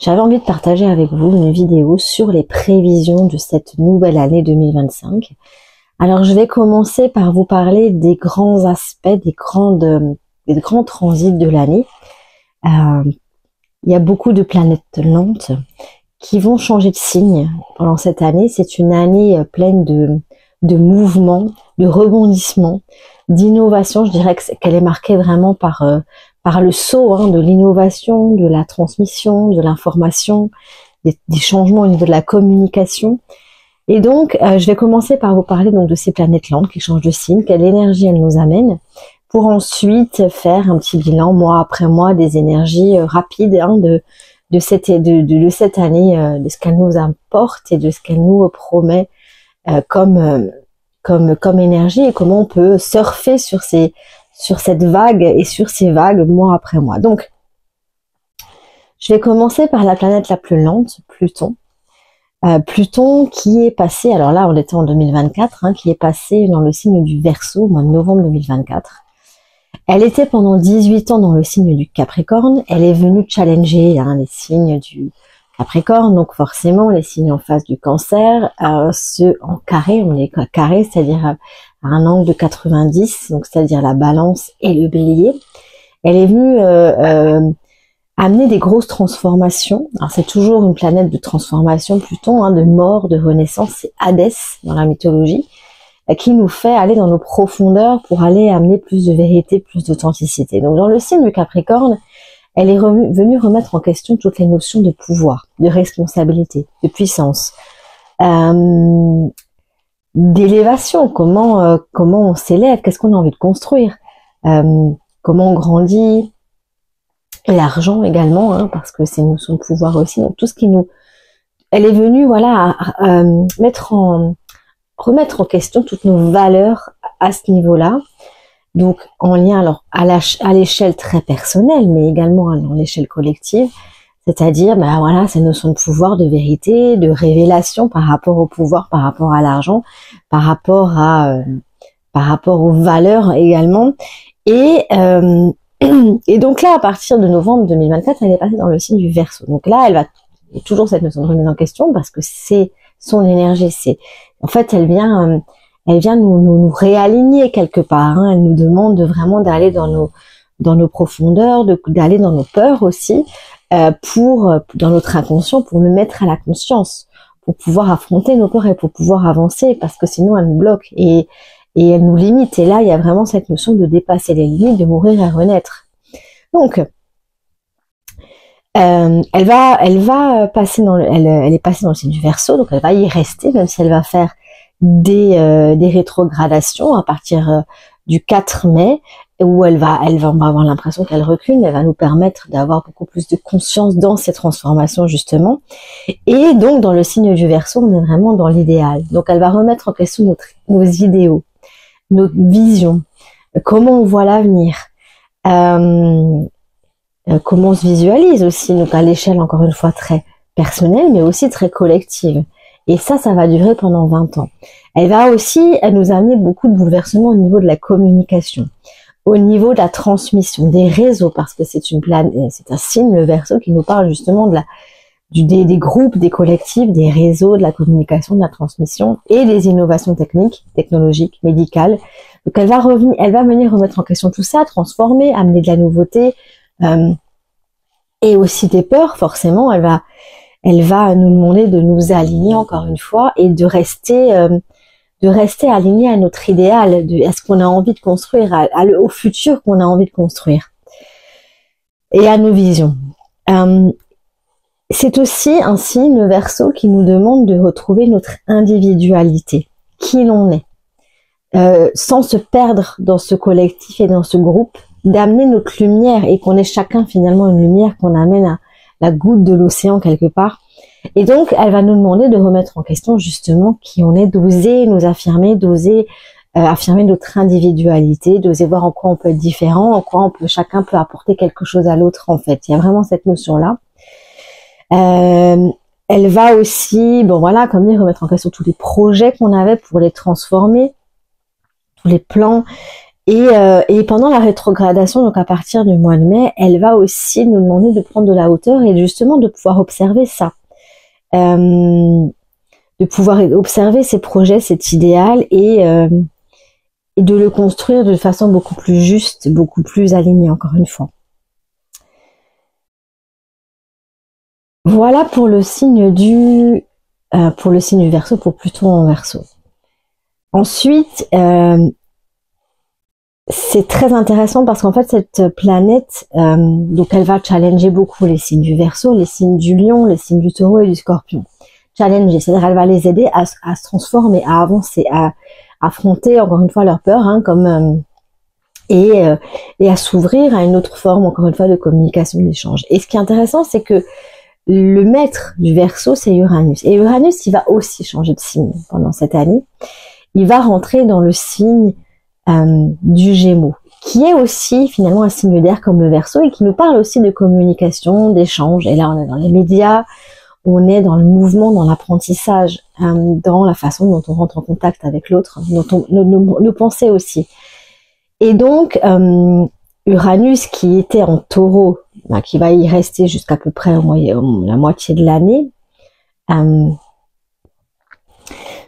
j'avais envie de partager avec vous une vidéo sur les prévisions de cette nouvelle année 2025. Alors je vais commencer par vous parler des grands aspects, des grands transits de l'année. Il y a beaucoup de planètes lentes qui vont changer de signe pendant cette année. C'est une année pleine de mouvements, de rebondissements, d'innovation. Je dirais qu'elle est marquée vraiment par le saut de l'innovation, de la transmission, de l'information, des changements au niveau de la communication. Et donc, je vais commencer par vous parler donc de ces planètes lentes qui changent de signe, quelle énergie elles nous amènent, pour ensuite faire un petit bilan mois après mois des énergies rapides de cette année, de ce qu'elle nous apporte et de ce qu'elle nous promet comme énergie, et comment on peut surfer sur cette vague et sur ces vagues mois après mois. Donc, je vais commencer par la planète la plus lente, Pluton. Pluton qui est passé, alors là on était en 2024, qui est passé dans le signe du Verseau au mois de novembre 2024. Elle était pendant 18 ans dans le signe du Capricorne. Elle est venue challenger les signes du Capricorne, donc forcément les signes en face du Cancer, ceux en carré, on est carré, c'est-à-dire à un angle de 90, donc c'est-à-dire la Balance et le Bélier. Elle est venue amener des grosses transformations. Alors c'est toujours une planète de transformation, Pluton, de mort, de renaissance. C'est Hadès dans la mythologie, qui nous fait aller dans nos profondeurs pour aller amener plus de vérité, plus d'authenticité. Donc dans le signe du Capricorne, elle est venue remettre en question toutes les notions de pouvoir, de responsabilité, de puissance, d'élévation. Comment on s'élève, qu'est-ce qu'on a envie de construire, comment on grandit. Et l'argent également, parce que c'est une notion de pouvoir aussi. Donc tout ce qui elle est venue à remettre en question toutes nos valeurs à ce niveau-là. Donc en lien alors à l'échelle très personnelle, mais également à l'échelle collective, c'est-à-dire cette notion de pouvoir, de vérité, de révélation par rapport au pouvoir, par rapport à l'argent, par rapport aux valeurs également. Et donc là, à partir de novembre 2024, elle est passée dans le signe du Verseau. Donc là, il y a toujours cette notion de remise en question, parce que c'est son énergie. En fait, elle vient nous réaligner quelque part. Elle nous demande vraiment d'aller dans nos profondeurs, d'aller dans nos peurs aussi, dans notre inconscient, pour nous mettre à la conscience, pour pouvoir affronter nos peurs et pour pouvoir avancer, parce que sinon elle nous bloque et elle nous limite. Et là, il y a vraiment cette notion de dépasser les limites, de mourir et renaître. Donc, elle est passée dans le signe du Verseau, donc elle va y rester, même si elle va faire des rétrogradations à partir du 4 mai, où on va avoir l'impression qu'elle recule, mais elle va nous permettre d'avoir beaucoup plus de conscience dans ces transformations justement. Et donc, dans le signe du Verseau, on est vraiment dans l'idéal. Donc, elle va remettre en question nos idéaux, notre vision, comment on voit l'avenir, comment on se visualise aussi, donc à l'échelle encore une fois très personnelle, mais aussi très collective. Et ça va durer pendant 20 ans. Elle va aussi nous amener beaucoup de bouleversements au niveau de la communication, au niveau de la transmission, des réseaux, parce que c'est un signe, le Verseau, qui nous parle justement des groupes, des collectifs, des réseaux, de la communication, de la transmission et des innovations technologiques, médicales. Donc elle va venir remettre en question tout ça, transformer, amener de la nouveauté, et aussi des peurs. Forcément, elle va nous demander de nous aligner encore une fois et de rester aligné à notre idéal, à ce qu'on a envie de construire, au futur qu'on a envie de construire et à nos visions. C'est aussi un signe, le Verseau, qui nous demande de retrouver notre individualité, qui l'on est, sans se perdre dans ce collectif et dans ce groupe, d'amener notre lumière, et qu'on est chacun finalement une lumière qu'on amène à la goutte de l'océan quelque part. Et donc, elle va nous demander de remettre en question justement qui on est, d'oser nous affirmer, d'oser affirmer notre individualité, d'oser voir en quoi on peut être différent, en quoi chacun peut apporter quelque chose à l'autre en fait. Il y a vraiment cette notion-là. Elle va aussi, comme dire, remettre en question tous les projets qu'on avait pour les transformer, tous les plans Et pendant la rétrogradation, donc à partir du mois de mai, elle va aussi nous demander de prendre de la hauteur et justement de pouvoir observer ça. De pouvoir observer ces projets, cet idéal et de le construire de façon beaucoup plus juste, beaucoup plus alignée, encore une fois. Voilà pour le signe du Verseau, pour Pluton en Verseau. Ensuite, c'est très intéressant parce qu'en fait cette planète, donc elle va challenger beaucoup les signes du Verseau, les signes du Lion, les signes du Taureau et du Scorpion. Challenger, c'est-à-dire elle va les aider à se transformer, à avancer, à affronter encore une fois leur peur, hein, et à s'ouvrir à une autre forme, encore une fois, de communication, d'échange. Et ce qui est intéressant, c'est que le maître du Verseau, c'est Uranus. Et Uranus, il va aussi changer de signe pendant cette année. Il va rentrer dans le signe du Gémeaux, qui est aussi finalement un signe d'air comme le Verseau et qui nous parle aussi de communication, d'échange. Et là, on est dans les médias, on est dans le mouvement, dans l'apprentissage, dans la façon dont on rentre en contact avec l'autre, nos pensées aussi. Et donc, Uranus, qui était en Taureau, qui va y rester jusqu'à peu près la moitié de l'année.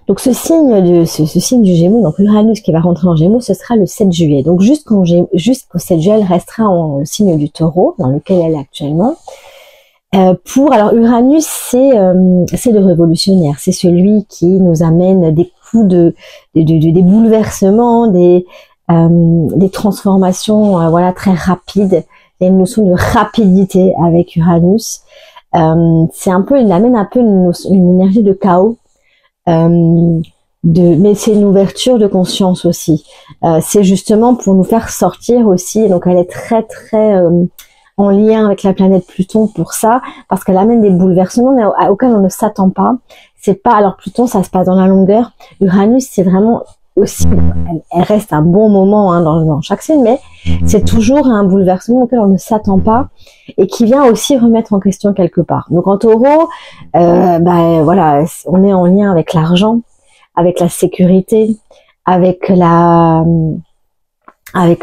Donc ce signe du Gémeaux, donc Uranus qui va rentrer en Gémeaux, ce sera le 7 juillet. Donc jusqu'au 7 juillet, elle restera en le signe du Taureau, dans lequel elle est actuellement. Alors Uranus, c'est le révolutionnaire, c'est celui qui nous amène des coups des bouleversements, des transformations, voilà, très rapides. Il y a une notion de rapidité avec Uranus. C'est un peu, il amène un peu une énergie de chaos. Mais c'est une ouverture de conscience aussi. C'est justement pour nous faire sortir aussi. Donc elle est très très en lien avec la planète Pluton pour ça, parce qu'elle amène des bouleversements mais auxquels on ne s'attend pas. C'est pas, alors Pluton ça se passe dans la longueur. Uranus c'est vraiment aussi, elle reste un bon moment, hein, dans chaque signe, mais c'est toujours un bouleversement auquel on ne s'attend pas et qui vient aussi remettre en question quelque part. Donc en Taureau, voilà, on est en lien avec l'argent, avec la sécurité, avec le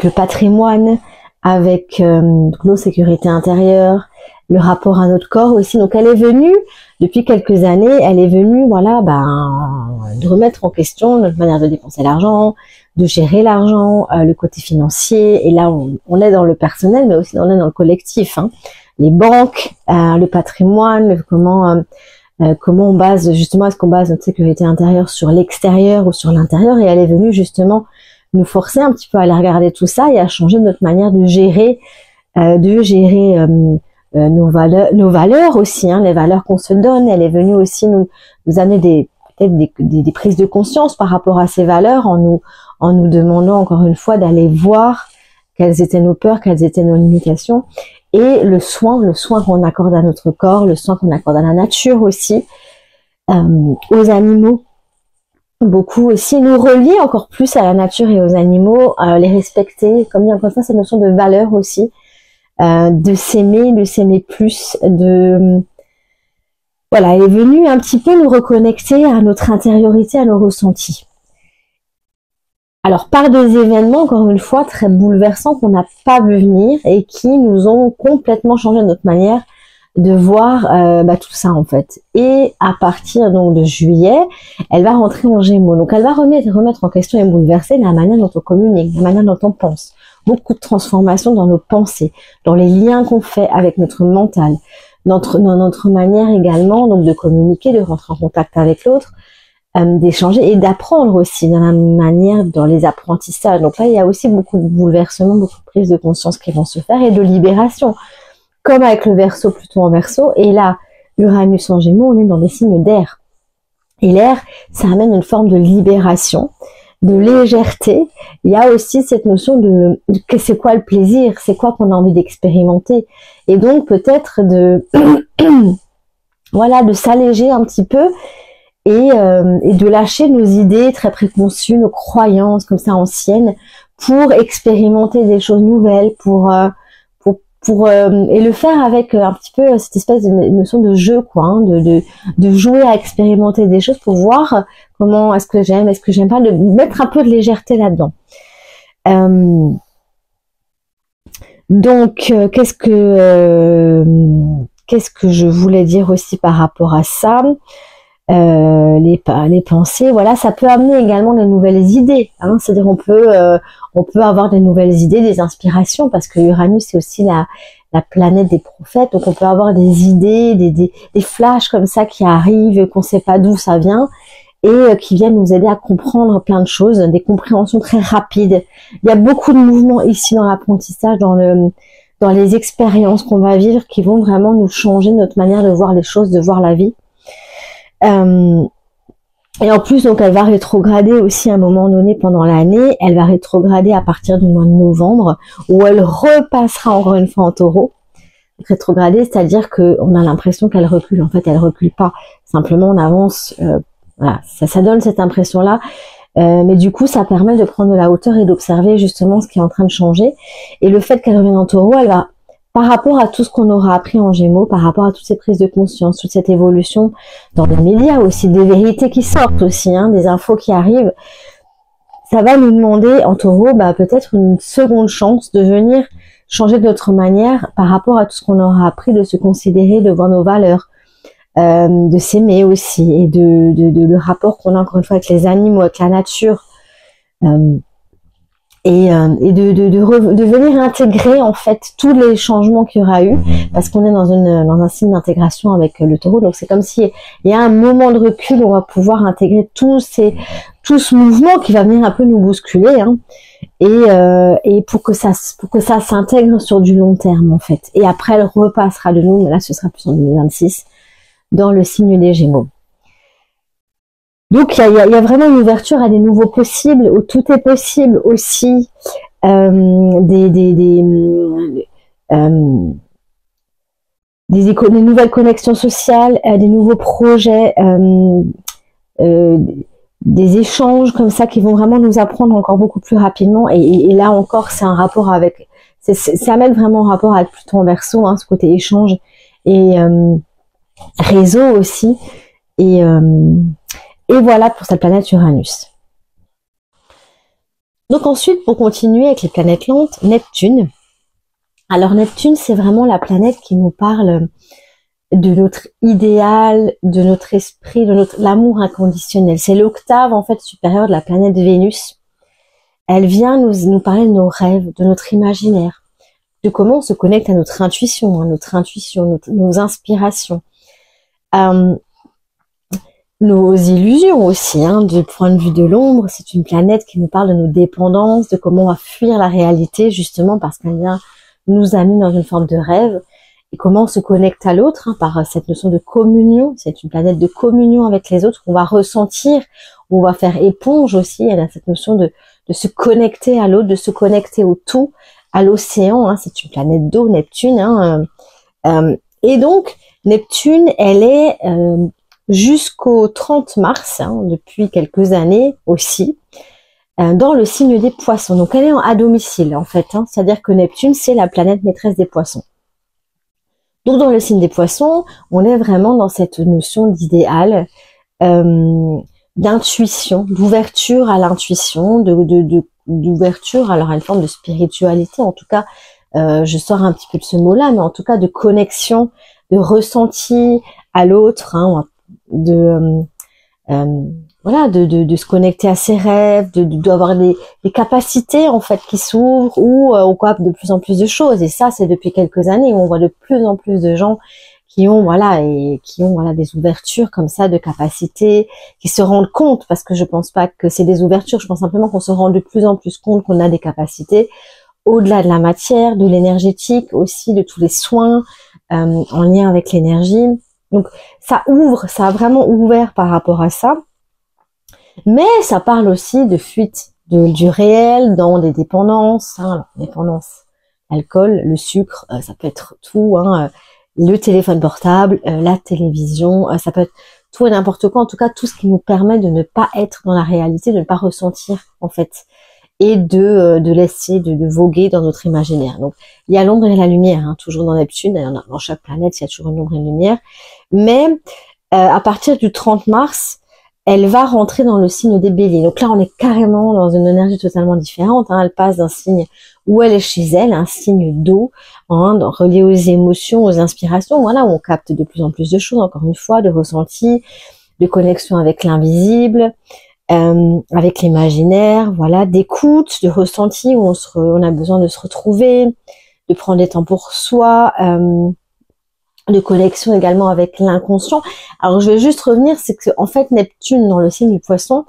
patrimoine, avec nos sécurités intérieures, le rapport à notre corps aussi. Donc elle est venue depuis quelques années, elle est venue, voilà, de remettre en question notre manière de dépenser l'argent, de gérer l'argent, le côté financier. Et là, on est dans le personnel, mais aussi on est dans le collectif, hein. Les banques, le patrimoine, comment on base, justement, est-ce qu'on base notre sécurité intérieure sur l'extérieur ou sur l'intérieur. Et elle est venue justement nous forcer un petit peu à aller regarder tout ça et à changer notre manière de gérer nos valeurs aussi, hein, les valeurs qu'on se donne. Elle est venue aussi nous amener peut-être des prises de conscience par rapport à ces valeurs en nous demandant encore une fois d'aller voir quelles étaient nos peurs, quelles étaient nos limitations, et le soin qu'on accorde à notre corps, le soin qu'on accorde à la nature aussi, aux animaux, beaucoup aussi, nous relier encore plus à la nature et aux animaux, les respecter, comme dit encore une fois, cette notion de valeur aussi, de s'aimer plus, voilà, elle est venue un petit peu nous reconnecter à notre intériorité, à nos ressentis. Alors par des événements, encore une fois, très bouleversants qu'on n'a pas vu venir et qui nous ont complètement changé notre manière de voir tout ça en fait. Et à partir donc de juillet, elle va rentrer en Gémeaux. Donc elle va remettre en question et bouleverser la manière dont on communique, la manière dont on pense. Beaucoup de transformations dans nos pensées, dans les liens qu'on fait avec notre mental, dans notre manière également donc de communiquer, de rentrer en contact avec l'autre, d'échanger et d'apprendre aussi dans la manière, dans les apprentissages. Donc là, il y a aussi beaucoup de bouleversements, beaucoup de prises de conscience qui vont se faire et de libération. Comme avec le Verseau, Pluton en Verseau, et là, Uranus en Gémeaux, on est dans des signes d'air. Et l'air, ça amène une forme de libération, de légèreté. Il y a aussi cette notion de c'est quoi le plaisir, c'est quoi qu'on a envie d'expérimenter. Et donc peut-être voilà, de s'alléger un petit peu et de lâcher nos idées très préconçues, nos croyances comme ça anciennes, pour expérimenter des choses nouvelles, et le faire avec un petit peu cette espèce de notion de jeu, quoi, hein, de jouer à expérimenter des choses pour voir comment est-ce que j'aime pas, de mettre un peu de légèreté là-dedans. Donc, qu'est-ce que je voulais dire aussi par rapport à ça? Les pensées, voilà, ça peut amener également de nouvelles idées, hein, c'est-à-dire on peut avoir des nouvelles idées, des inspirations, parce que Uranus c'est aussi la planète des prophètes, donc on peut avoir des idées, des flashs comme ça qui arrivent, qu'on sait pas d'où ça vient, et qui viennent nous aider à comprendre plein de choses, des compréhensions très rapides. Il y a beaucoup de mouvements ici dans l'apprentissage, dans les expériences qu'on va vivre, qui vont vraiment nous changer notre manière de voir les choses, de voir la vie. Et en plus, donc, elle va rétrograder aussi à un moment donné pendant l'année. Elle va rétrograder à partir du mois de novembre, où elle repassera encore une fois en taureau. Rétrograder, c'est-à-dire qu'on a l'impression qu'elle recule. En fait, elle recule pas. Simplement, on avance. Voilà, ça donne cette impression-là. Mais du coup, ça permet de prendre de la hauteur et d'observer justement ce qui est en train de changer. Et le fait qu'elle revienne en taureau, elle va, par rapport à tout ce qu'on aura appris en Gémeaux, par rapport à toutes ces prises de conscience, toute cette évolution dans les médias aussi, des vérités qui sortent aussi, hein, des infos qui arrivent, ça va nous demander en taureau peut-être une seconde chance de venir changer de notre manière par rapport à tout ce qu'on aura appris, de se considérer, de voir nos valeurs, de s'aimer aussi, et de le rapport qu'on a encore une fois avec les animaux, avec la nature, et de venir intégrer en fait tous les changements qu'il y aura eu, parce qu'on est dans un signe d'intégration avec le taureau, donc c'est comme si il y a un moment de recul où on va pouvoir intégrer tout ce mouvement qui va venir un peu nous bousculer, hein, et pour que ça s'intègre sur du long terme en fait. Et après elle repassera de nous, mais là ce sera plus en 2026 dans le signe des Gémeaux. Donc il y a vraiment une ouverture à des nouveaux possibles, où tout est possible aussi, des nouvelles connexions sociales, des nouveaux projets, des échanges comme ça qui vont vraiment nous apprendre encore beaucoup plus rapidement. Et là encore, c'est un rapport avec, ça met vraiment en rapport avec Pluton en Verseau, hein, ce côté échange et réseau aussi. Et voilà pour cette planète Uranus. Donc ensuite, pour continuer avec les planètes lentes, Neptune. Alors Neptune, c'est vraiment la planète qui nous parle de notre idéal, de notre esprit, de l'amour inconditionnel. C'est l'octave en fait supérieure de la planète Vénus. Elle vient nous parler de nos rêves, de notre imaginaire, de comment on se connecte à notre intuition, nos inspirations. Nos illusions aussi, hein, du point de vue de l'ombre. C'est une planète qui nous parle de nos dépendances, de comment on va fuir la réalité, justement parce qu'elle vient nous amener dans une forme de rêve, et comment on se connecte à l'autre, hein, par cette notion de communion. C'est une planète de communion avec les autres qu'on va ressentir, où on va faire éponge aussi. Elle a cette notion de se connecter à l'autre, de se connecter au tout, à l'océan, hein. C'est une planète d'eau, Neptune, hein, et donc Neptune, elle est jusqu'au 30 mars, hein, depuis quelques années aussi, dans le signe des Poissons. Donc elle est à domicile en fait, hein, c'est-à-dire que Neptune, c'est la planète maîtresse des Poissons. Donc dans le signe des Poissons, on est vraiment dans cette notion d'idéal, d'intuition, d'ouverture à l'intuition, d'ouverture à une forme de spiritualité. En tout cas, je sors un petit peu de ce mot-là, mais en tout cas de connexion, de ressenti à l'autre, hein, de se connecter à ses rêves, d'avoir des capacités en fait qui s'ouvrent, ou on voit de plus en plus de choses. Et ça, c'est depuis quelques années où on voit de plus en plus de gens qui ont des ouvertures comme ça de capacités, qui se rendent compte, parce que je pense pas que c'est des ouvertures, je pense simplement qu'on se rend de plus en plus compte qu'on a des capacités au-delà de la matière, de l'énergétique aussi, de tous les soins en lien avec l'énergie. Donc ça ouvre, ça a vraiment ouvert par rapport à ça. Mais ça parle aussi de fuite du réel dans des dépendances, hein, dépendance, l'alcool, le sucre, ça peut être tout, hein, le téléphone portable, la télévision, ça peut être tout et n'importe quoi, en tout cas tout ce qui nous permet de ne pas être dans la réalité, de ne pas ressentir en fait, et de laisser, de voguer dans notre imaginaire. Donc il y a l'ombre et la lumière, hein, toujours dans Neptune, dans chaque planète il y a toujours une ombre et une lumière, mais à partir du 30 mars, elle va rentrer dans le signe des béliers. Donc là, on est carrément dans une énergie totalement différente. Hein. Elle passe d'un signe où elle est chez elle, un signe d'eau, hein, relié aux émotions, aux inspirations. Voilà, où on capte de plus en plus de choses, encore une fois, de ressentis, de connexion avec l'invisible, avec l'imaginaire, voilà, d'écoute, de ressenti, où on a besoin de se retrouver, de prendre des temps pour soi, de connexion également avec l'inconscient. Alors je vais juste revenir, c'est que en fait Neptune dans le signe du Poisson,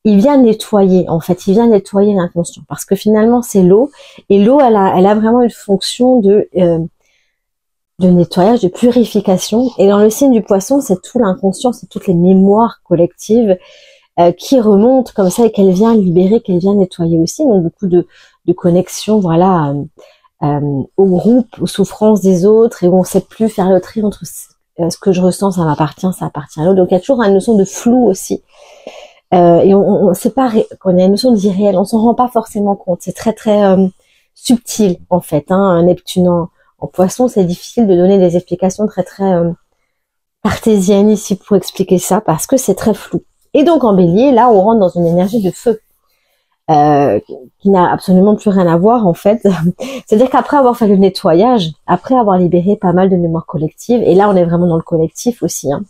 il vient nettoyer, en fait, il vient nettoyer l'inconscient, parce que finalement c'est l'eau, et l'eau elle a vraiment une fonction de nettoyage, de purification, et dans le signe du Poisson, c'est tout l'inconscient, c'est toutes les mémoires collectives qui remontent comme ça et qu'elle vient libérer, qu'elle vient nettoyer aussi, donc beaucoup de connexion, voilà, au groupe, aux souffrances des autres, et où on sait plus faire le tri entre ce que je ressens, ça m'appartient, ça appartient à l'autre. Donc il y a toujours une notion de flou aussi, et on sait pas, quand il y a une notion d'irréel, on s'en rend pas forcément compte. C'est très subtil en fait. Hein. Un Neptune en Poisson, c'est difficile de donner des explications très cartésiennes ici pour expliquer ça, parce que c'est très flou. Et donc en Bélier, là, on rentre dans une énergie de feu. Qui n'a absolument plus rien à voir en fait. C'est-à-dire qu'après avoir fait le nettoyage, après avoir libéré pas mal de mémoires collectives, et là on est vraiment dans le collectif aussi, hein,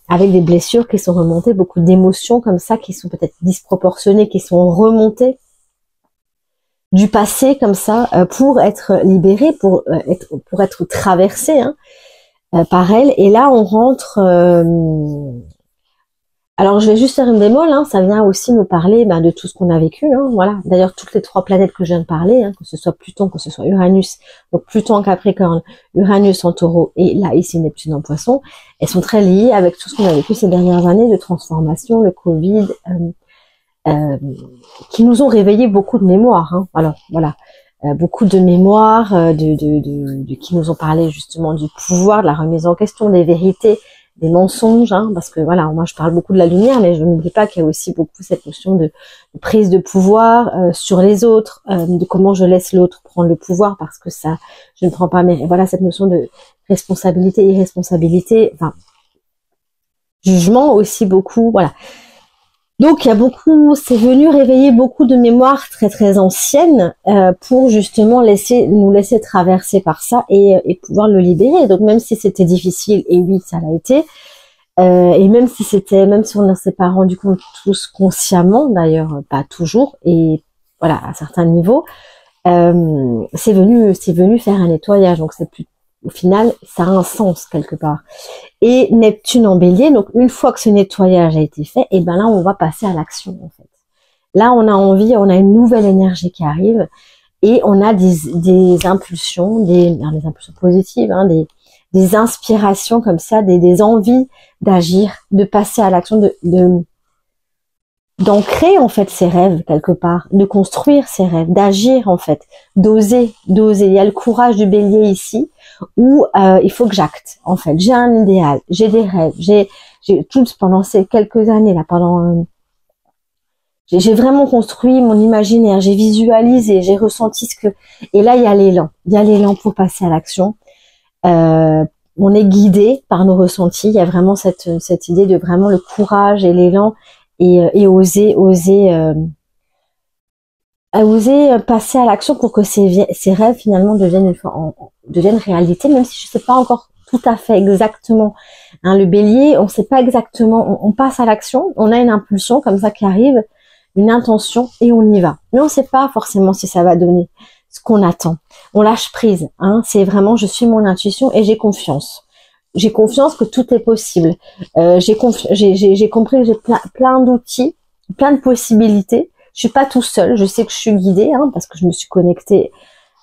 avec des blessures qui sont remontées, beaucoup d'émotions comme ça qui sont peut-être disproportionnées, qui sont remontées du passé comme ça, pour être libérées, pour être traversées, hein, par elle. Et là on rentre... Alors, je vais juste faire une bémol, hein, ça vient aussi nous parler de tout ce qu'on a vécu. Hein, voilà. D'ailleurs, toutes les 3 planètes que je viens de parler, hein, que ce soit Pluton, que ce soit Uranus, donc Pluton en Capricorne, Uranus en Taureau et là, ici, Neptune en Poisson, elles sont très liées avec tout ce qu'on a vécu ces dernières années de transformation, le Covid, qui nous ont réveillé beaucoup de mémoires. Hein, alors, voilà. Beaucoup de mémoires qui nous ont parlé justement du pouvoir, de la remise en question, des vérités, des mensonges, hein, parce que voilà, moi je parle beaucoup de la lumière, mais je n'oublie pas qu'il y a aussi beaucoup cette notion de prise de pouvoir sur les autres, de comment je laisse l'autre prendre le pouvoir, parce que ça, je ne prends pas, mais voilà, cette notion de responsabilité, irresponsabilité, enfin, jugement aussi beaucoup, voilà. Donc il y a beaucoup, c'est venu réveiller beaucoup de mémoires très anciennes pour justement nous laisser traverser par ça et pouvoir le libérer. Donc même si c'était difficile, et oui ça l'a été, et même si on ne s'est pas rendu compte tous consciemment, d'ailleurs pas toujours, et voilà à certains niveaux, c'est venu faire un nettoyage. Donc c'est plus, au final ça a un sens quelque part. Et Neptune en Bélier, donc une fois que ce nettoyage a été fait, et ben là on va passer à l'action en fait. Là on a une nouvelle énergie qui arrive et on a des impulsions, des impulsions positives, hein, des inspirations comme ça, des envies d'agir, de passer à l'action, d'ancrer en fait ses rêves quelque part, de construire ses rêves, d'agir en fait, d'oser. Il y a le courage du Bélier ici, où il faut que j'acte en fait. J'ai un idéal, j'ai des rêves, j'ai tout pendant ces quelques années là, j'ai vraiment construit mon imaginaire, j'ai visualisé, j'ai ressenti et là il y a l'élan pour passer à l'action. On est guidé par nos ressentis, il y a vraiment cette idée de vraiment le courage et l'élan et oser passer à l'action pour que ces rêves finalement deviennent réalité, même si je sais pas encore tout à fait exactement. Hein, le Bélier, on sait pas exactement, on passe à l'action, on a une impulsion comme ça qui arrive, une intention et on y va. Mais on sait pas forcément si ça va donner ce qu'on attend. On lâche prise, hein, c'est vraiment je suis mon intuition et j'ai confiance. J'ai confiance que tout est possible. J'ai compris que j'ai plein d'outils, plein de possibilités. Je suis pas tout seul, je sais que je suis guidée, hein, parce que je me suis connectée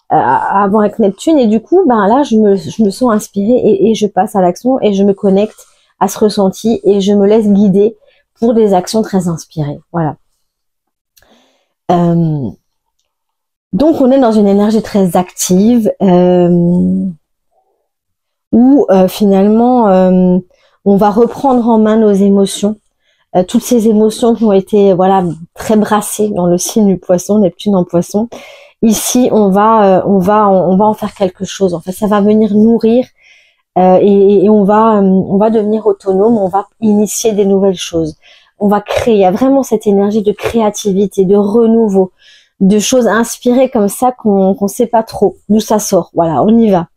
avant avec Neptune, et du coup, là, je me sens inspirée et je passe à l'action et je me connecte à ce ressenti et je me laisse guider pour des actions très inspirées. Voilà. Donc, on est dans une énergie très active où finalement, on va reprendre en main nos émotions. Toutes ces émotions qui ont été très brassées dans le signe du Poisson, Neptune en Poisson. Ici, on va en faire quelque chose. En fait, ça va venir nourrir et on va devenir autonome, on va initier des nouvelles choses. On va créer, il y a vraiment cette énergie de créativité, de renouveau, de choses inspirées comme ça qu'on sait pas trop d'où ça sort. Voilà, on y va.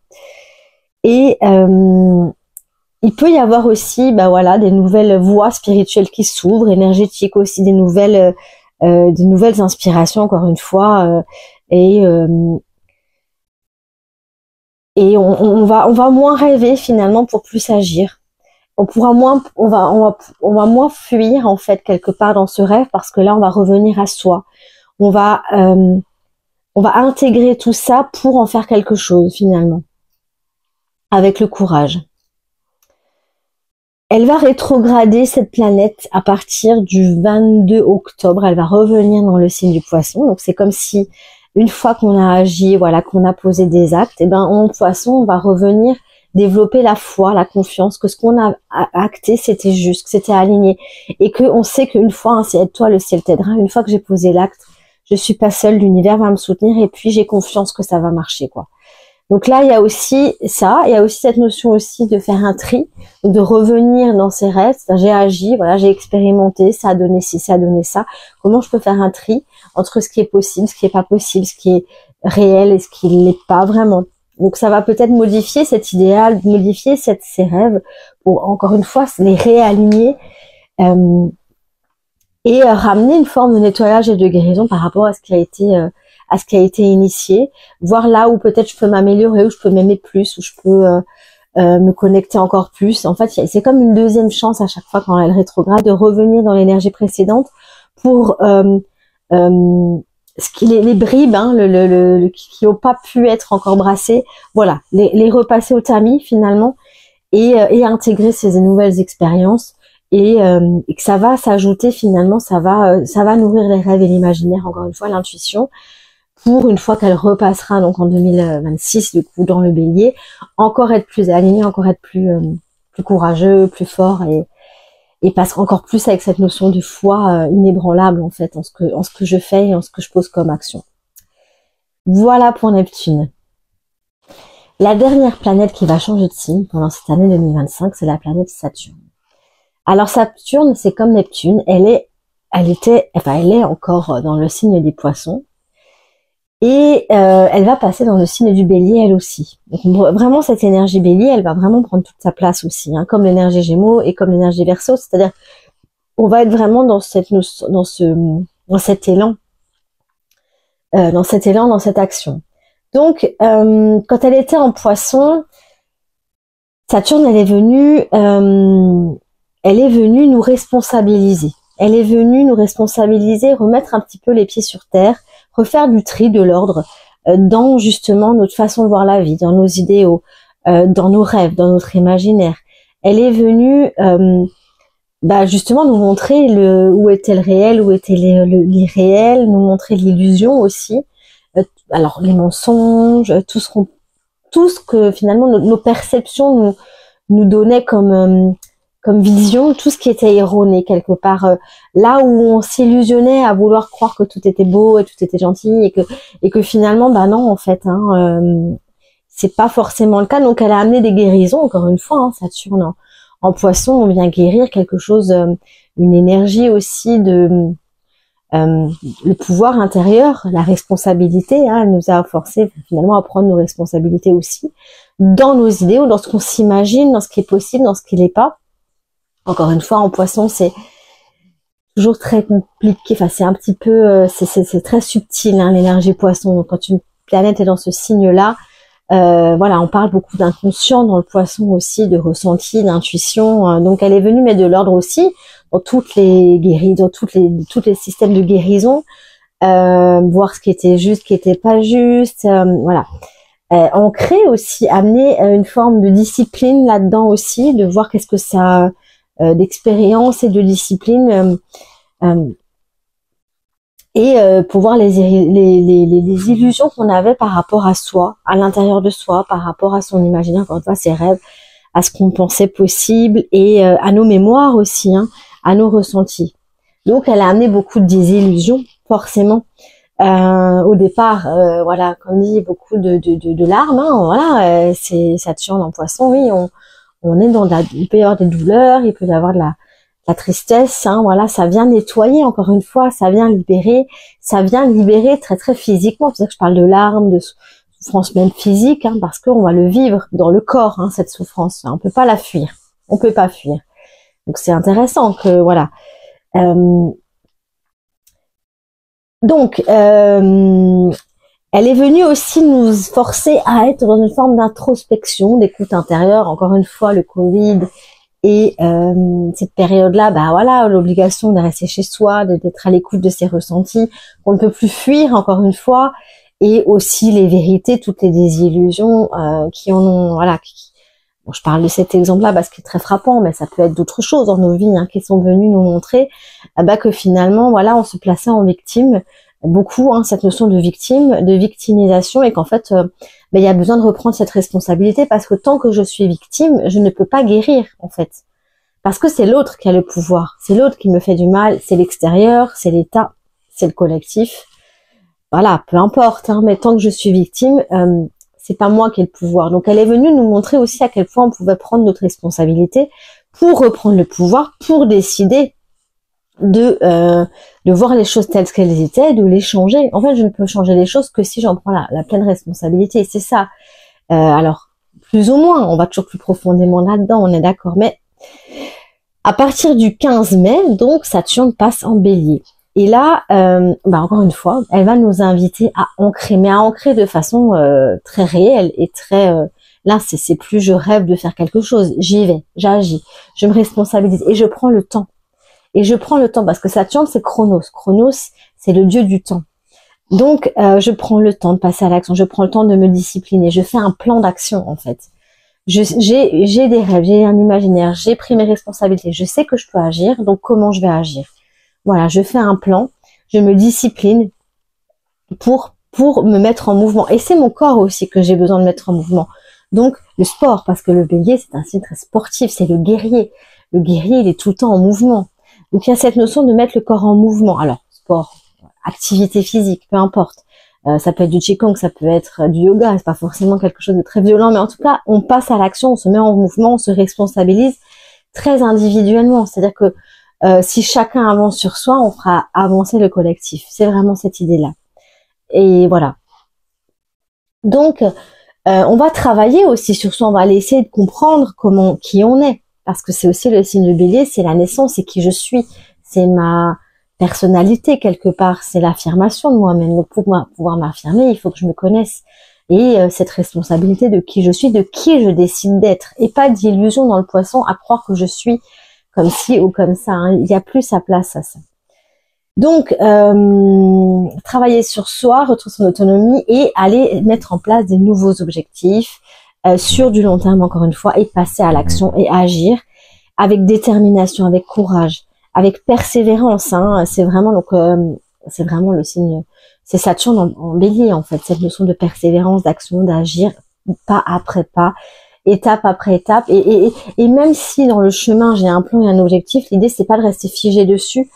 Et il peut y avoir aussi, bah voilà, des nouvelles voies spirituelles qui s'ouvrent, énergétiques aussi, des nouvelles inspirations encore une fois, et on va moins rêver finalement pour plus agir. On va moins fuir en fait quelque part dans ce rêve parce que là on va revenir à soi. On va intégrer tout ça pour en faire quelque chose finalement, avec le courage. Elle va rétrograder cette planète à partir du 22 octobre. Elle va revenir dans le signe du Poisson. Donc c'est comme si une fois qu'on a agi, voilà, qu'on a posé des actes, et ben en Poisson on va revenir développer la foi, la confiance que ce qu'on a acté c'était juste, que c'était aligné, et que on sait qu'une fois, hein, c'est aide-toi, le ciel t'aidera. Une fois que j'ai posé l'acte, je suis pas seule, l'univers va me soutenir, et puis j'ai confiance que ça va marcher, quoi. Donc là, il y a aussi ça, il y a aussi cette notion aussi de faire un tri, de revenir dans ses rêves. J'ai agi, voilà, j'ai expérimenté, ça a donné ci, ça a donné ça. Comment je peux faire un tri entre ce qui est possible, ce qui est pas possible, ce qui est réel et ce qui l'est pas vraiment. Donc ça va peut-être modifier cet idéal, modifier ces rêves pour encore une fois les réaligner et ramener une forme de nettoyage et de guérison par rapport à ce qui a été initié, voir là où peut-être je peux m'améliorer, où je peux m'aimer plus, où je peux me connecter encore plus. En fait, c'est comme une deuxième chance à chaque fois quand elle rétrograde de revenir dans l'énergie précédente pour les bribes, hein, qui n'ont pas pu être encore brassées, voilà, les repasser au tamis finalement et intégrer ces nouvelles expériences et que ça va s'ajouter finalement, ça va nourrir les rêves et l'imaginaire, encore une fois l'intuition, pour une fois qu'elle repassera donc en 2026 du coup dans le Bélier, encore être plus aligné, encore être plus courageux, plus fort et passer encore plus avec cette notion de foi inébranlable en fait en ce que je fais et en ce que je pose comme action. Voilà pour Neptune. La dernière planète qui va changer de signe pendant cette année 2025, c'est la planète Saturne. Alors Saturne, c'est comme Neptune, elle est encore dans le signe des Poissons. Et elle va passer dans le signe du Bélier, elle aussi. Donc vraiment, cette énergie Bélier, elle va vraiment prendre toute sa place aussi, hein, comme l'énergie Gémeaux et comme l'énergie Verseau. C'est-à-dire, on va être vraiment dans cet élan, dans cette action. Donc, quand elle était en Poisson, Saturne, elle est venue nous responsabiliser. Elle est venue nous responsabiliser, remettre un petit peu les pieds sur terre, refaire du tri, de l'ordre dans justement notre façon de voir la vie, dans nos idéaux, dans nos rêves, dans notre imaginaire. Elle est venue justement nous montrer où était le réel, où était l'irréel, nous montrer l'illusion aussi. Alors les mensonges, tout ce que finalement nos perceptions nous donnaient comme vision, tout ce qui était erroné quelque part, là où on s'illusionnait à vouloir croire que tout était beau et tout était gentil et que finalement non en fait c'est pas forcément le cas. Donc elle a amené des guérisons, encore une fois, Saturne en Poisson, on vient guérir quelque chose, une énergie aussi de le pouvoir intérieur, la responsabilité, elle nous a forcé finalement à prendre nos responsabilités aussi dans nos idées, dans ce qu'on s'imagine, dans ce qui est possible, dans ce qui l'est pas. Encore une fois, en Poisson, c'est toujours très compliqué. Enfin, c'est un petit peu, c'est très subtil, l'énergie Poisson. Donc, quand une planète est dans ce signe-là, on parle beaucoup d'inconscient dans le Poisson aussi, de ressenti, d'intuition. Donc, elle est venue mettre de l'ordre aussi dans toutes les guérisons, dans tous les systèmes de guérison, voir ce qui était juste, ce qui était pas juste. Voilà. Ancrer aussi, amener une forme de discipline là-dedans aussi, de voir qu'est-ce que ça d'expérience et de discipline pour voir les illusions qu'on avait par rapport à soi, à l'intérieur de soi, par rapport à son imaginaire, encore une fois, ses rêves, à ce qu'on pensait possible et à nos mémoires aussi, à nos ressentis. Donc elle a amené beaucoup de désillusions forcément Au départ, voilà, comme dit, beaucoup de larmes, hein, voilà, c'est Saturne en Poisson, oui, on est dans il peut y avoir des douleurs, il peut y avoir de la tristesse, hein, voilà, ça vient nettoyer, encore une fois, ça vient libérer très très physiquement, c'est pour ça que je parle de larmes, de souffrance même physique, hein, parce qu'on va le vivre dans le corps, hein, cette souffrance, on peut pas la fuir, on peut pas fuir. Donc c'est intéressant que, voilà. Donc, elle est venue aussi nous forcer à être dans une forme d'introspection, d'écoute intérieure. Encore une fois, le Covid et cette période-là, bah voilà, l'obligation de rester chez soi, d'être à l'écoute de ses ressentis, qu'on ne peut plus fuir, encore une fois, et aussi les vérités, toutes les désillusions qui en ont, voilà. Bon, je parle de cet exemple-là parce qu'il est très frappant, mais ça peut être d'autres choses dans nos vies, hein, qui sont venues nous montrer bah, que finalement, voilà, on se plaçait en victime, beaucoup, hein, cette notion de victime, de victimisation, et qu'en fait, bah, il y a besoin de reprendre cette responsabilité, parce que tant que je suis victime, je ne peux pas guérir, en fait. Parce que c'est l'autre qui a le pouvoir, c'est l'autre qui me fait du mal, c'est l'extérieur, c'est l'État, c'est le collectif. Voilà, peu importe, hein, mais tant que je suis victime, c'est pas moi qui ai le pouvoir. Donc elle est venue nous montrer aussi à quel point on pouvait prendre notre responsabilité pour reprendre le pouvoir, pour décider de voir les choses telles qu'elles étaient, de les changer. En fait, je ne peux changer les choses que si j'en prends la pleine responsabilité. C'est ça. Alors, plus ou moins, on va toujours plus profondément là-dedans, on est d'accord. Mais à partir du 15 mai, donc, Saturne passe en Bélier. Et là, bah encore une fois, elle va nous inviter à ancrer, mais à ancrer de façon très réelle et très... là, c'est plus je rêve de faire quelque chose, j'y vais, j'agis, je me responsabilise et je prends le temps. Et je prends le temps parce que Saturne, c'est Chronos. Chronos, c'est le dieu du temps. Donc, je prends le temps de passer à l'action, je prends le temps de me discipliner, je fais un plan d'action en fait. J'ai des rêves, j'ai un imaginaire, j'ai pris mes responsabilités, je sais que je peux agir, donc comment je vais agir? Voilà, je fais un plan, je me discipline pour me mettre en mouvement. Et c'est mon corps aussi que j'ai besoin de mettre en mouvement. Donc, le sport, parce que le bélier, c'est un signe très sportif, c'est le guerrier. Le guerrier, il est tout le temps en mouvement. Donc, il y a cette notion de mettre le corps en mouvement. Alors, sport, activité physique, peu importe. Ça peut être du qigong, ça peut être du yoga, c'est pas forcément quelque chose de très violent, mais en tout cas, on passe à l'action, on se met en mouvement, on se responsabilise très individuellement. C'est-à-dire que si chacun avance sur soi, on fera avancer le collectif. C'est vraiment cette idée-là. Et voilà. Donc, on va travailler aussi sur soi. On va aller essayer de comprendre qui on est. Parce que c'est aussi le signe du bélier, c'est la naissance, c'est qui je suis. C'est ma personnalité quelque part. C'est l'affirmation de moi-même. Donc, pour pouvoir m'affirmer, il faut que je me connaisse. Et cette responsabilité de qui je suis, de qui je décide d'être. Et pas d'illusion dans le poisson à croire que je suis comme ci ou comme ça, hein. Il n'y a plus sa place à ça. Donc, travailler sur soi, retrouver son autonomie et aller mettre en place des nouveaux objectifs sur du long terme, encore une fois, et passer à l'action et agir avec détermination, avec courage, avec persévérance. Hein. C'est vraiment donc c'est vraiment le signe, c'est Saturne en bélier en fait, cette notion de persévérance, d'action, d'agir pas après pas, étape après étape, et même si dans le chemin j'ai un plan et un objectif, l'idée c'est pas de rester figé dessus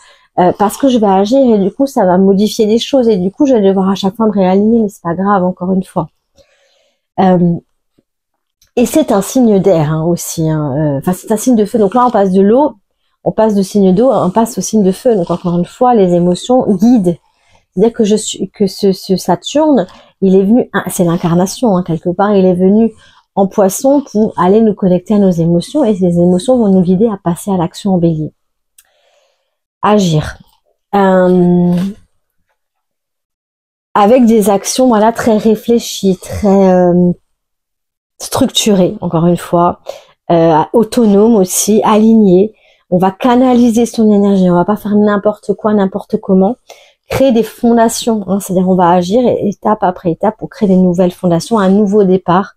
parce que je vais agir et du coup ça va modifier des choses et du coup je vais devoir à chaque fois me réaligner, mais c'est pas grave, encore une fois. Et c'est un signe d'air hein, aussi, hein. Enfin c'est un signe de feu. Donc là on passe de l'eau, on passe de signe d'eau, on passe au signe de feu. Donc encore une fois les émotions guident. C'est-à-dire que ce Saturne, il est venu, c'est l'incarnation hein, quelque part, il est venu en poisson pour aller nous connecter à nos émotions et ces émotions vont nous guider à passer à l'action en bélier. Agir. Avec des actions voilà, très réfléchies, très structurées, encore une fois, autonomes aussi, alignées. On va canaliser son énergie, on va pas faire n'importe quoi, n'importe comment. Créer des fondations, hein, c'est-à-dire on va agir étape après étape pour créer des nouvelles fondations, un nouveau départ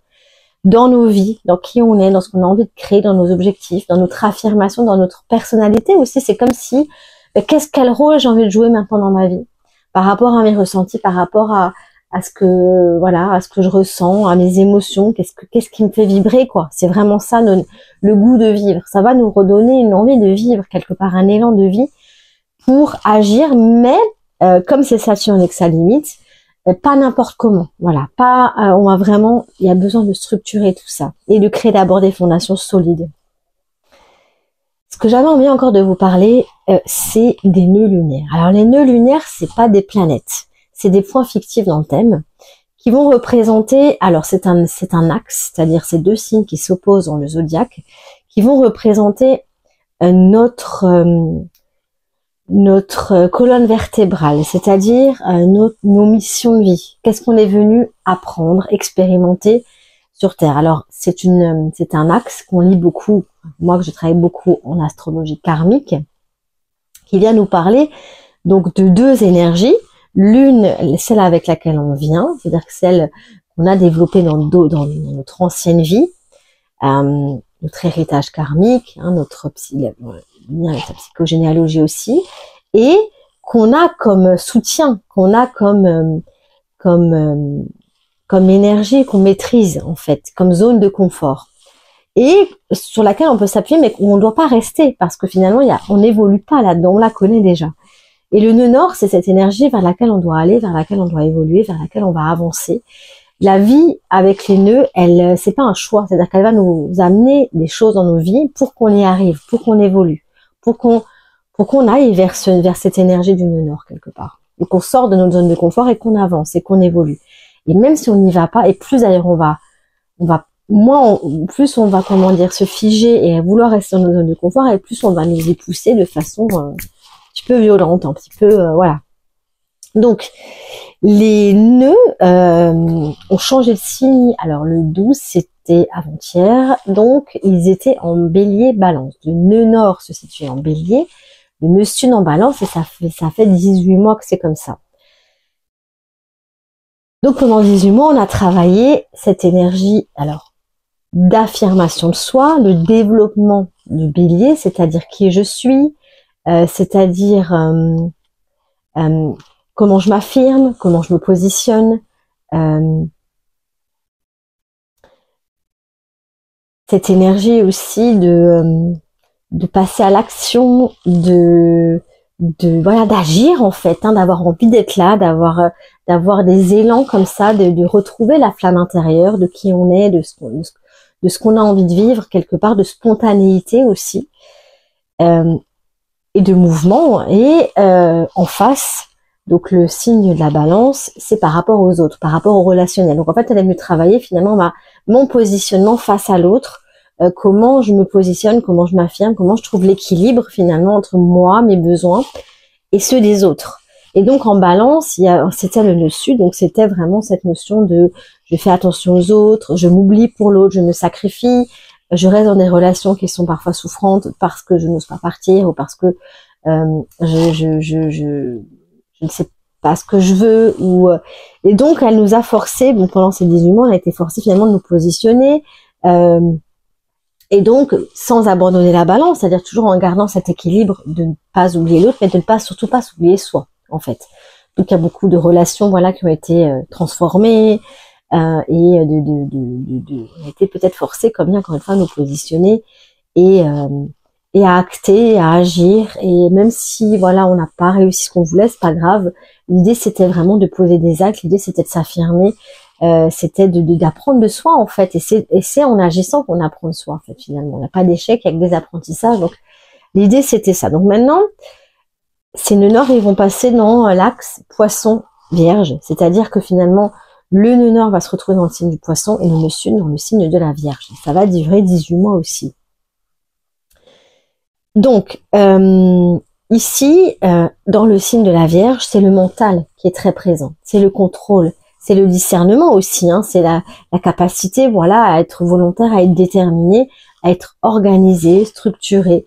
dans nos vies, dans qui on est, dans ce qu'on a envie de créer, dans nos objectifs, dans notre affirmation, dans notre personnalité aussi. C'est comme si, quel rôle j'ai envie de jouer maintenant dans ma vie, par rapport à mes ressentis, par rapport à ce que voilà, à ce que je ressens, à mes émotions, qu'est-ce qui me fait vibrer quoi. C'est vraiment ça le goût de vivre. Ça va nous redonner une envie de vivre quelque part, un élan de vie pour agir, mais comme c'est Saturne et que ça limite, pas n'importe comment, voilà, pas, on va vraiment, il y a besoin de structurer tout ça et de créer d'abord des fondations solides. Ce que j'avais envie encore de vous parler, c'est des nœuds lunaires. Alors les nœuds lunaires, c'est pas des planètes, c'est des points fictifs dans le thème qui vont représenter, alors c'est un axe, c'est-à-dire ces deux signes qui s'opposent dans le zodiaque, qui vont représenter notre colonne vertébrale, c'est-à-dire nos missions de vie. Qu'est-ce qu'on est venu apprendre, expérimenter sur Terre. Alors c'est un axe qu'on lit beaucoup, moi que je travaille beaucoup en astrologie karmique, qui vient nous parler donc de deux énergies. L'une, celle avec laquelle on vient, c'est-à-dire que celle qu'on a développée dans notre ancienne vie, notre héritage karmique, notre lien avec la psychogénéalogie aussi, et qu'on a comme soutien, qu'on a comme énergie qu'on maîtrise en fait, comme zone de confort, et sur laquelle on peut s'appuyer, mais on ne doit pas rester, parce que finalement on n'évolue pas là-dedans, on la connaît déjà. Et le nœud nord, c'est cette énergie vers laquelle on doit aller, vers laquelle on doit évoluer, vers laquelle on va avancer. La vie avec les nœuds, c'est pas un choix, c'est-à-dire qu'elle va nous amener des choses dans nos vies pour qu'on y arrive, pour qu'on évolue, pour qu'on aille vers cette énergie du nœud nord quelque part, et qu'on sort de notre zone de confort et qu'on avance et qu'on évolue. Et même si on n'y va pas, et plus d'ailleurs plus on va se figer et vouloir rester dans notre zone de confort, et plus on va nous y pousser de façon un petit peu violente, un petit peu voilà. Donc les nœuds ont changé de signe. Alors le 12 c'était avant-hier, donc ils étaient en Bélier Balance. Le nœud nord se situait en Bélier, le nœud sud en Balance, et ça fait 18 mois que c'est comme ça. Donc pendant 18 mois on a travaillé cette énergie alors d'affirmation de soi, le développement du Bélier, c'est-à-dire qui je suis, c'est-à-dire comment je m'affirme, comment je me positionne, cette énergie aussi de passer à l'action, voilà, d'agir en fait, d'avoir envie d'être là, d'avoir des élans comme ça, de retrouver la flamme intérieure de qui on est, de ce qu'on a envie de vivre quelque part, de spontanéité aussi. Et de mouvement, et en face, donc le signe de la balance, c'est par rapport aux autres, par rapport au relationnel. Donc en fait, elle est venue travailler finalement mon positionnement face à l'autre, comment je me positionne, comment je m'affirme, comment je trouve l'équilibre finalement entre moi, mes besoins, et ceux des autres. Et donc en balance, c'était le nœud sud, donc c'était vraiment cette notion de je fais attention aux autres, je m'oublie pour l'autre, je me sacrifie, je reste dans des relations qui sont parfois souffrantes parce que je n'ose pas partir, ou parce que je ne sais pas ce que je veux, et donc elle nous a forcé, bon, pendant ces 18 mois, on a été forcé finalement de nous positionner, et donc sans abandonner la balance, c'est-à-dire toujours en gardant cet équilibre de ne pas oublier l'autre, mais de ne surtout pas s'oublier soi, en fait. Donc il y a beaucoup de relations, voilà, qui ont été transformées, et on a été peut-être forcés, comme bien encore une fois, à nous positionner et à acter, à agir. Et même si voilà, on n'a pas réussi ce qu'on voulait, c'est pas grave. L'idée c'était vraiment de poser des actes. L'idée c'était de s'affirmer. C'était d'apprendre de soi en fait. Et c'est en agissant qu'on apprend de soi en fait. Finalement, on n'a pas d'échec avec des apprentissages. Donc l'idée c'était ça. Donc maintenant, ces nœuds nord, ils vont passer dans l'axe Poisson-Vierge, c'est-à-dire que finalement le nœud nord va se retrouver dans le signe du Poisson et le nœud sud dans le signe de la Vierge. Ça va durer 18 mois aussi. Donc, ici, dans le signe de la Vierge, c'est le mental qui est très présent. C'est le contrôle, c'est le discernement aussi. C'est la capacité, voilà, à être volontaire, à être déterminé, à être organisé, structuré,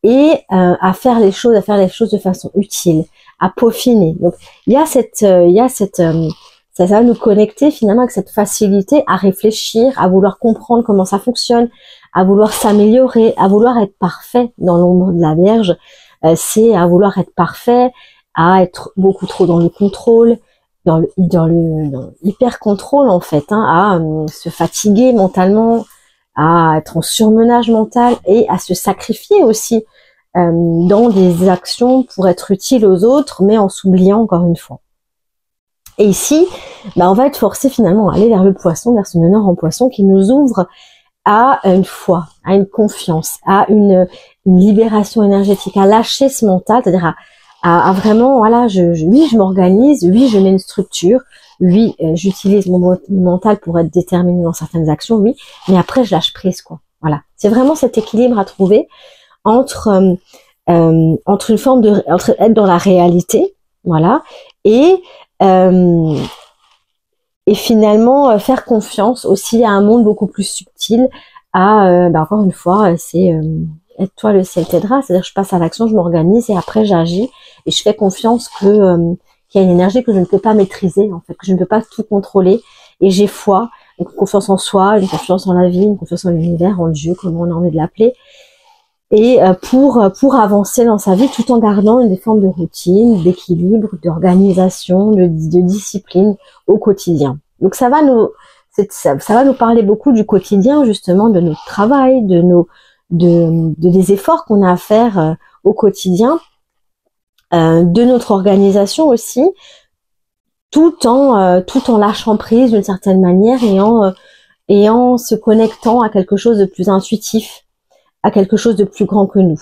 et à faire les choses de façon utile, à peaufiner. Donc, ça va nous connecter finalement avec cette facilité à réfléchir, à vouloir comprendre comment ça fonctionne, à vouloir s'améliorer, à vouloir être parfait dans l'ombre de la Vierge. C'est à vouloir être parfait, à être beaucoup trop dans le contrôle, dans l'hyper contrôle en fait, à se fatiguer mentalement, à être en surmenage mental et à se sacrifier aussi dans des actions pour être utile aux autres, mais en s'oubliant encore une fois. Et ici, on va être forcé finalement à aller vers le poisson, vers ce nœud en poisson qui nous ouvre à une foi, à une confiance, à une libération énergétique, à lâcher ce mental, c'est-à-dire à vraiment, voilà, oui, je m'organise, oui, je mets une structure, oui, j'utilise mon mental pour être déterminé dans certaines actions, oui, mais après, je lâche prise, quoi. Voilà. C'est vraiment cet équilibre à trouver entre une forme entre être dans la réalité, voilà, et finalement faire confiance aussi à un monde beaucoup plus subtil, encore une fois, c'est aide-toi, le ciel t'aidera, c'est-à-dire je passe à l'action, je m'organise et après j'agis et je fais confiance qu'il y a une énergie que je ne peux pas maîtriser, en fait, que je ne peux pas tout contrôler, et j'ai foi, une confiance en soi, une confiance en la vie, une confiance en l'univers, en Dieu, comme on a envie de l'appeler, et pour avancer dans sa vie tout en gardant des formes de routine, d'équilibre, d'organisation, de discipline au quotidien. Donc ça va nous parler beaucoup du quotidien, justement, de notre travail, des efforts qu'on a à faire au quotidien, de notre organisation aussi, tout en lâchant prise d'une certaine manière et en se connectant à quelque chose de plus intuitif, à quelque chose de plus grand que nous.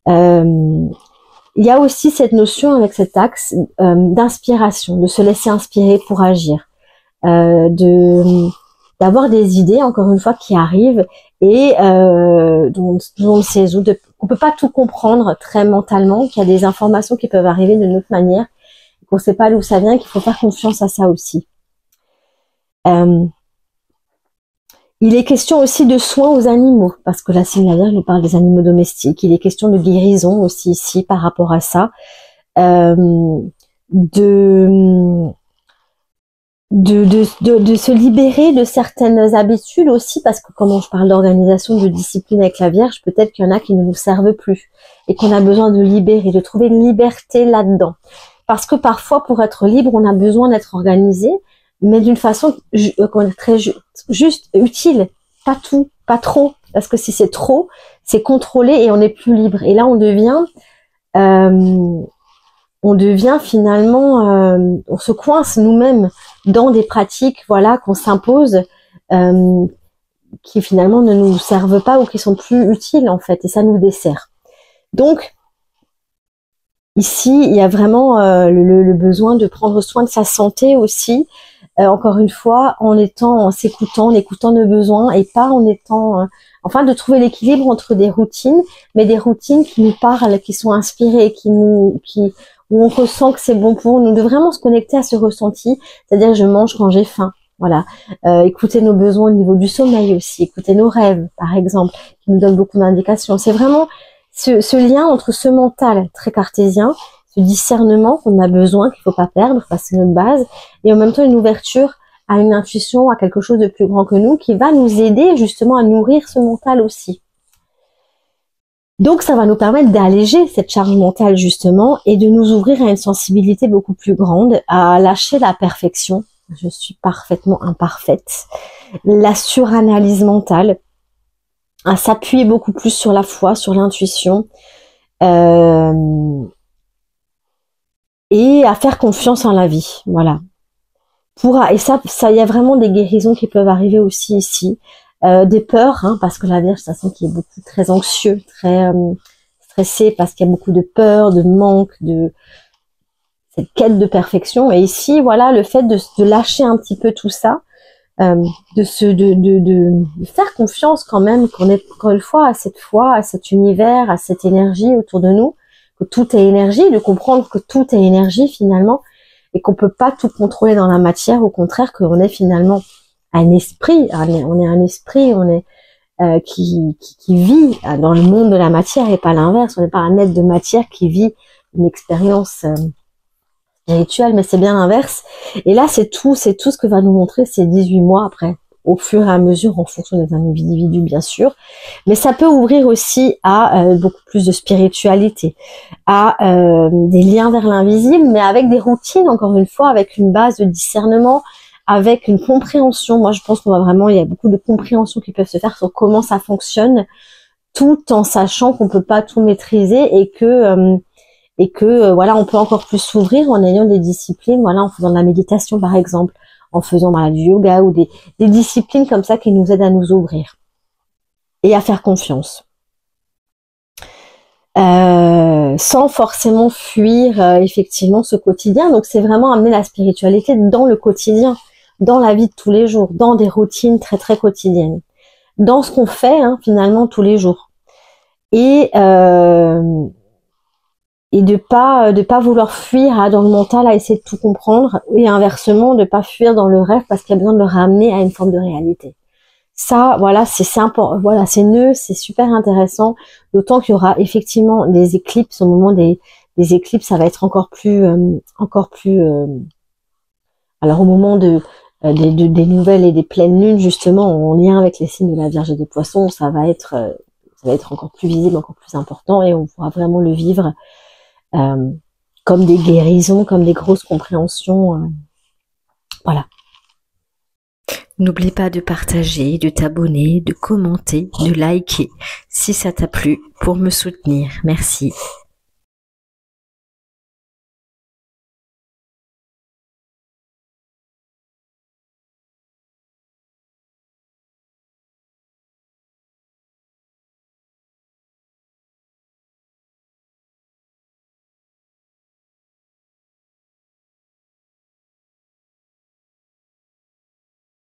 Il y a aussi cette notion avec cet axe d'inspiration, de se laisser inspirer pour agir, d'avoir des idées, encore une fois, qui arrivent et dont on sait on peut pas tout comprendre très mentalement, qu'il y a des informations qui peuvent arriver de notre manière, qu'on sait pas d'où ça vient, qu'il faut faire confiance à ça aussi. Il est question aussi de soins aux animaux, parce que la signe de la Vierge nous parle des animaux domestiques. Il est question de guérison aussi ici par rapport à ça, de se libérer de certaines habitudes aussi, parce que quand je parle d'organisation, de discipline avec la Vierge, peut-être qu'il y en a qui ne nous servent plus et qu'on a besoin de libérer, de trouver une liberté là-dedans. Parce que parfois, pour être libre, on a besoin d'être organisé, mais d'une façon très juste, utile, pas tout, pas trop, parce que si c'est trop, c'est contrôlé et on n'est plus libre. Et là, on devient finalement, on se coince nous-mêmes dans des pratiques, voilà, qu'on s'impose, qui finalement ne nous servent pas ou qui sont plus utiles en fait, et ça nous dessert. Donc ici, il y a vraiment le besoin de prendre soin de sa santé aussi. Encore une fois, en s'écoutant, en écoutant nos besoins et pas en étant, de trouver l'équilibre entre des routines, mais des routines qui nous parlent, qui sont inspirées, où on ressent que c'est bon pour nous, de vraiment se connecter à ce ressenti, c'est-à-dire je mange quand j'ai faim, voilà. Écouter nos besoins au niveau du sommeil aussi, écouter nos rêves, par exemple, qui nous donnent beaucoup d'indications. C'est vraiment ce lien entre ce mental très cartésien, ce discernement qu'on a besoin, qu'il faut pas perdre, parce que c'est notre base, et en même temps une ouverture à une intuition, à quelque chose de plus grand que nous, qui va nous aider justement à nourrir ce mental aussi. Donc ça va nous permettre d'alléger cette charge mentale justement, et de nous ouvrir à une sensibilité beaucoup plus grande, à lâcher la perfection, je suis parfaitement imparfaite, la suranalyse mentale, à s'appuyer beaucoup plus sur la foi, sur l'intuition, et à faire confiance en la vie, voilà. Et ça, il y a vraiment des guérisons qui peuvent arriver aussi ici, des peurs, parce que la Vierge, ça sent qu'il est beaucoup très anxieux, très stressé, parce qu'il y a beaucoup de peur, de manque, de cette quête de perfection. Et ici, voilà, le fait de lâcher un petit peu tout ça, de faire confiance quand même, qu'on est encore une fois à cette foi, à cet univers, à cette énergie autour de nous, que tout est énergie, de comprendre que tout est énergie finalement, et qu'on peut pas tout contrôler dans la matière, au contraire qu'on est finalement un esprit, on est un esprit, on est qui vit dans le monde de la matière et pas l'inverse, on n'est pas un être de matière qui vit une expérience spirituelle, mais c'est bien l'inverse. Et là c'est tout ce que va nous montrer ces 18 mois après, au fur et à mesure en fonction des individus bien sûr, mais ça peut ouvrir aussi à beaucoup plus de spiritualité, à des liens vers l'invisible, mais avec des routines, encore une fois, avec une base de discernement, avec une compréhension. Moi je pense qu'on va vraiment, il y a beaucoup de compréhension qui peuvent se faire sur comment ça fonctionne, tout en sachant qu'on peut pas tout maîtriser et que voilà, on peut encore plus s'ouvrir en ayant des disciplines, voilà, en faisant de la méditation par exemple, en faisant voilà, du yoga ou des disciplines comme ça qui nous aident à nous ouvrir et à faire confiance. Sans forcément fuir effectivement ce quotidien. Donc c'est vraiment amener la spiritualité dans le quotidien, dans la vie de tous les jours, dans des routines très très quotidiennes, dans ce qu'on fait finalement tous les jours. Et de pas vouloir fuir dans le mental à essayer de tout comprendre, et inversement de pas fuir dans le rêve parce qu'il y a besoin de le ramener à une forme de réalité. Ça, voilà, c'est important. Voilà, c'est c'est super intéressant. D'autant qu'il y aura effectivement des éclipses au moment des éclipses, ça va être encore plus. Alors au moment des nouvelles et des pleines lunes, justement, en lien avec les signes de la Vierge et des Poissons, ça va être encore plus visible, encore plus important, et on pourra vraiment le vivre comme des guérisons, comme des grosses compréhensions. Voilà. N'oublie pas de partager, de t'abonner, de commenter, de liker si ça t'a plu pour me soutenir. Merci.